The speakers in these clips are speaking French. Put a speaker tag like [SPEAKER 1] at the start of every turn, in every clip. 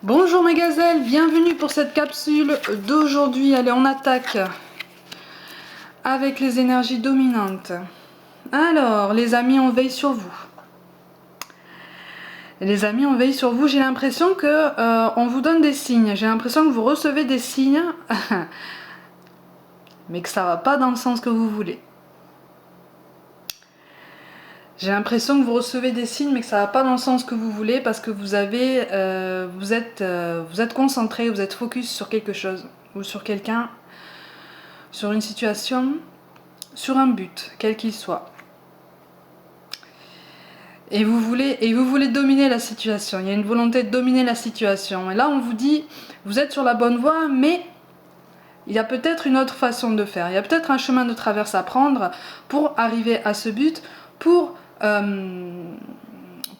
[SPEAKER 1] Bonjour mes gazelles, bienvenue pour cette capsule d'aujourd'hui. Allez, on attaque avec les énergies dominantes. Alors, les amis, on veille sur vous. Les amis, on veille sur vous. J'ai l'impression que on vous donne des signes. J'ai l'impression que vous recevez des signes, mais que ça va pas dans le sens que vous voulez. J'ai l'impression que vous recevez des signes, mais que ça va pas dans le sens que vous voulez, parce que vous êtes concentré, vous êtes focus sur quelque chose ou sur quelqu'un, sur une situation, sur un but, quel qu'il soit. Et vous voulez dominer la situation. Il y a une volonté de dominer la situation. Et là, on vous dit, vous êtes sur la bonne voie, mais il y a peut-être une autre façon de faire. Il y a peut-être un chemin de traverse à prendre pour arriver à ce but, pour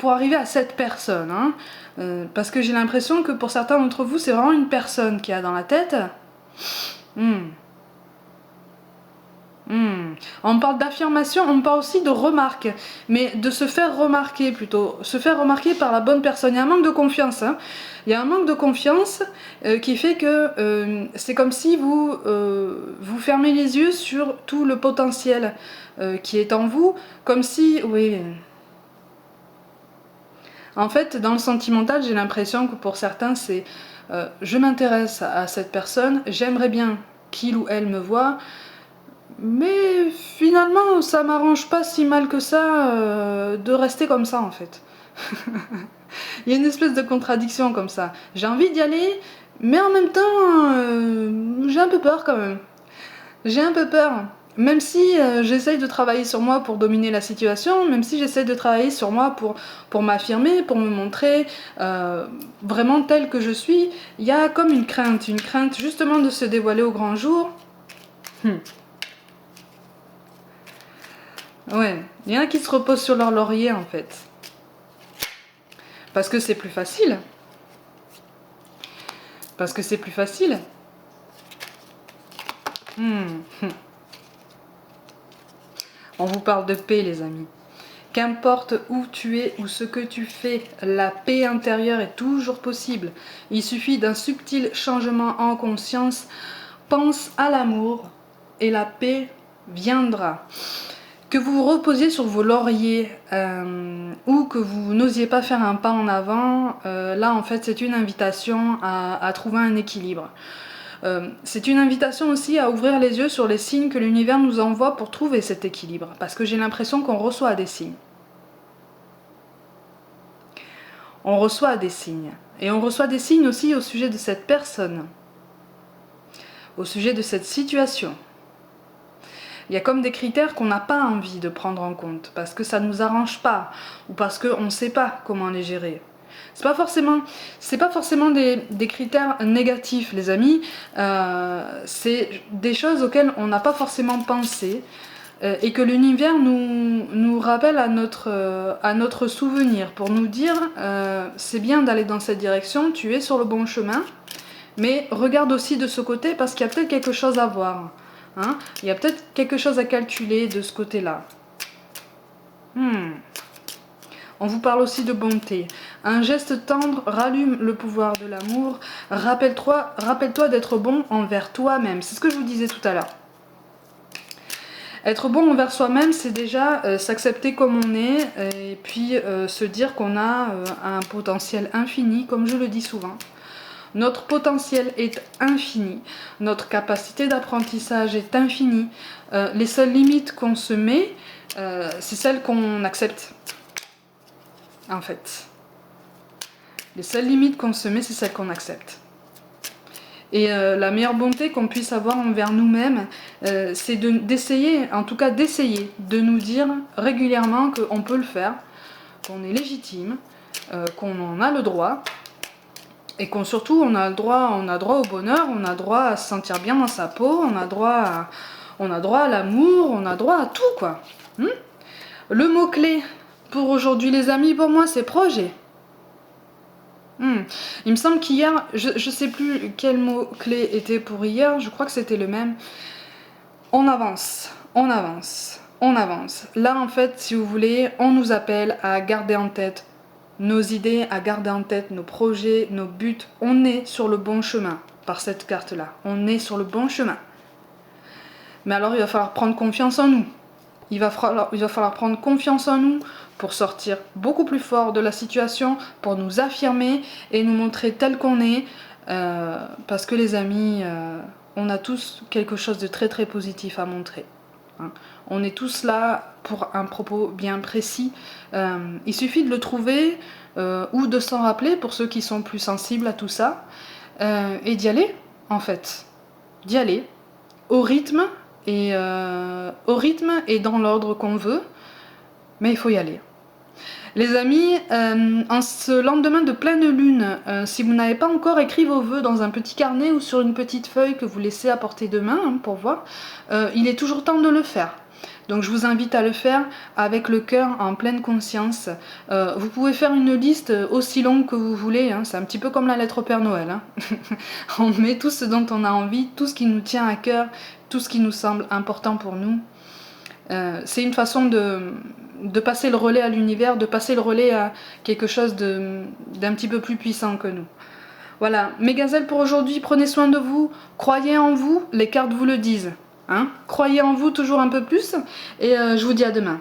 [SPEAKER 1] arriver à cette personne. Parce que j'ai l'impression que pour certains d'entre vous, c'est vraiment une personne qui a dans la tête. On parle d'affirmation, on parle aussi de remarque, mais de se faire remarquer plutôt, se faire remarquer par la bonne personne. Il y a un manque de confiance, Il y a un manque de confiance qui fait que c'est comme si vous fermez les yeux sur tout le potentiel qui est en vous, comme si, oui. En fait, dans le sentimental, j'ai l'impression que pour certains, c'est je m'intéresse à cette personne, j'aimerais bien qu'il ou elle me voie. Mais finalement, ça m'arrange pas si mal que ça de rester comme ça en fait. Il y a une espèce de contradiction comme ça. J'ai envie d'y aller, mais en même temps, j'ai un peu peur quand même. J'ai un peu peur. Même si j'essaye de travailler sur moi pour dominer la situation, même si j'essaye de travailler sur moi pour m'affirmer, pour me montrer vraiment telle que je suis, il y a comme une crainte justement de se dévoiler au grand jour. Ouais, il y en a qui se reposent sur leur laurier en fait. Parce que c'est plus facile. Parce que c'est plus facile. On vous parle de paix les amis. Qu'importe où tu es ou ce que tu fais, la paix intérieure est toujours possible. Il suffit d'un subtil changement en conscience. Pense à l'amour et la paix viendra. Que vous vous reposiez sur vos lauriers ou que vous n'osiez pas faire un pas en avant, là en fait c'est une invitation à trouver un équilibre. C'est une invitation aussi à ouvrir les yeux sur les signes que l'univers nous envoie pour trouver cet équilibre. Parce que j'ai l'impression qu'on reçoit des signes. On reçoit des signes. Et on reçoit des signes aussi au sujet de cette personne. Au sujet de cette situation. Il y a comme des critères qu'on n'a pas envie de prendre en compte parce que ça ne nous arrange pas ou parce qu'on ne sait pas comment les gérer. C'est pas forcément des critères négatifs les amis, c'est des choses auxquelles on n'a pas forcément pensé et que l'univers nous rappelle à notre souvenir pour nous dire c'est bien d'aller dans cette direction, tu es sur le bon chemin, mais regarde aussi de ce côté parce qu'il y a peut-être quelque chose à voir. Il y a peut-être quelque chose à calculer de ce côté-là. On vous parle aussi de bonté. Un geste tendre rallume le pouvoir de l'amour. Rappelle-toi d'être bon envers toi-même. C'est ce que je vous disais tout à l'heure. Être bon envers soi-même, c'est déjà s'accepter comme on est et puis se dire qu'on a un potentiel infini, comme je le dis souvent. Notre potentiel est infini, notre capacité d'apprentissage est infinie. Les seules limites qu'on se met, c'est celles qu'on accepte, en fait. Les seules limites qu'on se met, c'est celles qu'on accepte. Et la meilleure bonté qu'on puisse avoir envers nous-mêmes, c'est d'essayer, en tout cas d'essayer, de nous dire régulièrement qu'on peut le faire, qu'on est légitime, qu'on en a le droit, et qu'on surtout on a droit au bonheur, on a droit à se sentir bien dans sa peau, on a droit à l'amour, on a droit à tout quoi. Le mot-clé pour aujourd'hui les amis, pour moi c'est projet. Il me semble qu'hier, je sais plus quel mot-clé était pour hier, je crois que c'était le même. On avance, on avance, on avance. Là en fait, si vous voulez, on nous appelle à garder en tête nos idées à garder en tête, nos projets, nos buts. On est sur le bon chemin par cette carte-là. On est sur le bon chemin. Mais alors il va falloir prendre confiance en nous. Il va falloir prendre confiance en nous pour sortir beaucoup plus fort de la situation, pour nous affirmer et nous montrer tel qu'on est. Parce que les amis, on a tous quelque chose de très très positif à montrer. Hein. On est tous là pour un propos bien précis. Il suffit de le trouver ou de s'en rappeler pour ceux qui sont plus sensibles à tout ça. Et d'y aller, en fait. D'y aller au rythme et dans l'ordre qu'on veut. Mais il faut y aller. Les amis, en ce lendemain de pleine lune, si vous n'avez pas encore écrit vos vœux dans un petit carnet ou sur une petite feuille que vous laissez à portée de main, hein, pour voir, il est toujours temps de le faire. Donc je vous invite à le faire avec le cœur en pleine conscience. Vous pouvez faire une liste aussi longue que vous voulez, hein, c'est un petit peu comme la lettre au Père Noël. Hein. On met tout ce dont on a envie, tout ce qui nous tient à cœur, tout ce qui nous semble important pour nous. C'est une façon de passer le relais à l'univers, de passer le relais à quelque chose d'un petit peu plus puissant que nous. Voilà, mes gazelles pour aujourd'hui, prenez soin de vous, croyez en vous, les cartes vous le disent. Hein, croyez en vous toujours un peu plus, et je vous dis à demain.